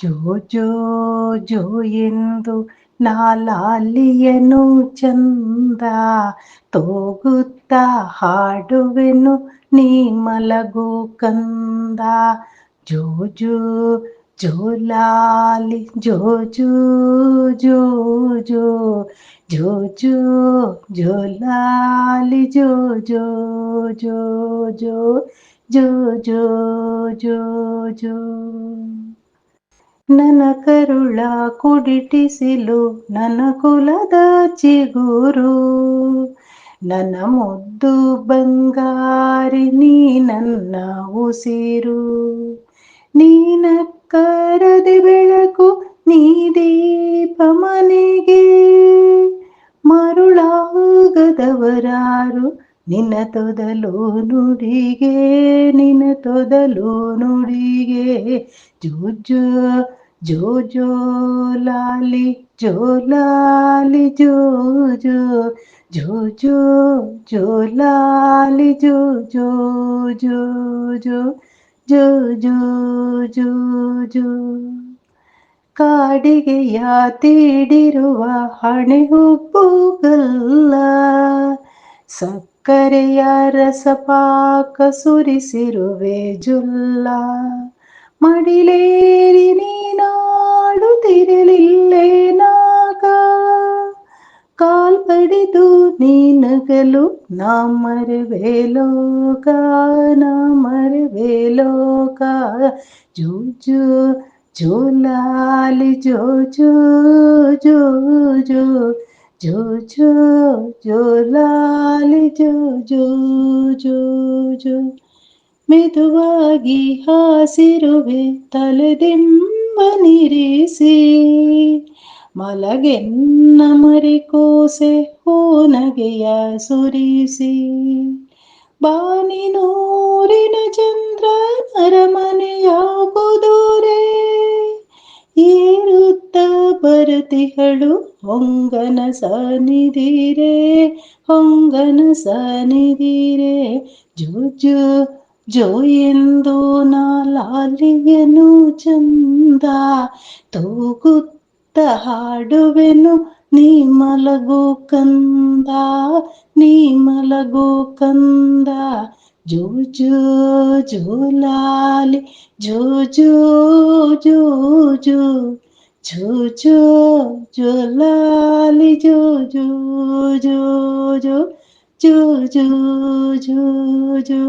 ಜೋ ಜೋ ಜೋ ಎಂದು ನಾಲಾಲಿಯನು ಚಂದ ತೋಗುತ್ತ ಹಾಡುವೆನು ನೀ ಮಲಗು ಕಂದ. ಜೋ ಜೋ ಜೋಲಾಲಿ ಜೋ ಜೋ ಜೋ ಜೋ ಜೋ ಜೋ ಜೋಲಾಲಿ ಜೋ ಜೋ ಜೋ ಜೋ ಜೋ ಜೋ ಜೋ ಜೋ. ನನ್ನ ಕರುಳ ಕುಡಿಟಿಸಿಲು ನನ್ನ ಕುಲದ ಚಿಗುರು, ನನ್ನ ಮುದ್ದು ಬಂಗಾರಿ ನೀ ನನ್ನ ಉಸಿರು. ನೀನಕ್ಕರದೆ ಬೆಳಕು ನೀ ದೀಪ ಮನೆಗೆ, ಮರುಳಾಗದವರಾರು ನಿನ್ನ ತೊದಲು ನುಡಿಗೆ, ನಿನ್ನ ತೊದಲು ನುಡಿಗೆ. ಜೋ ಜೋ ಜೋ ಜೋ ಲಾಲಿ ಜೋ ಲಾಲಿ ಜೋ ಜೋ ಜೋ ಜೋ ಜೋ ಲಾಲಿ ಜೋ ಜೋ ಜೋ ಜೋ ಜೋ ಜೋ ಜೋ ಜೋ. ಕಾಡಿಗೆಯ ತೀಡಿರುವ ಹಣೆ ಹುಬ್ಬುಗಲ್ಲ, ಸಕ್ಕರೆಯ ರಸಪಾಕ ಸುರಿಸಿರುವೆ ಜುಲ್ಲ. ಮಡಿಲೇರಿ ನೀನಾಡುತ್ತಿರಲಿಲ್ಲೇನಾಗ, ಕಾಲ್ಪಡಿದು ನೀನಗಲು ನಾ ಮರೆವೆ ಲೋಕ, ನಾ ಮರೆವೆ ಲೋಕ. ಜೋ ಜೋ ಜೋಲಾಲಿ ಜೋ ಜೋ ಜೋ ಜೋ ಜೋ ಜೋ ಜೋಲಾಲಿ ಜೋ ಜೋ ಜೋ ಜೋ. ಮೆದುವಾಗಿ ಹಾಸಿರುವೆ ತಲೆದಿಂಬನಿರಿಸಿ, ಮಲಗೆನ್ನ ಮರಿಕೋಸೆ ಹೂನಗೆಯ ಸುರಿಸಿ. ಬಾನಿನೂರಿನ ಚಂದ್ರ ಅರಮನೆಯಾಗುದುರೆ, ಏರುತ್ತ ಬರುತಿಹಳು ಹೊಂಗನ ಸನಿದಿರೆ, ಹೊಂಗನ ಸನಿದಿರೆ. ಜೋ ಜೋ ಜೋ ಎಂದು ನಾಲಾಲಿಯನು ಚಂದ ತೂಗುತ್ತ ಹಾಡುವೆನು ನೀ ಮಲಗು ಕಂದ, ನೀ ಮಲಗು ಕಂದ. ಜೋ ಜೋ ಜೋಲಾಲಿ ಜೋ ಜೋ ಜೋ ಜೋ ಜೋ ಜೋ ಜೋಲಾಲಿ ಜೋ ಜೋ ಜೋ ಜೋ ಜೋ ಜೋ ಜೋ ಜೋ.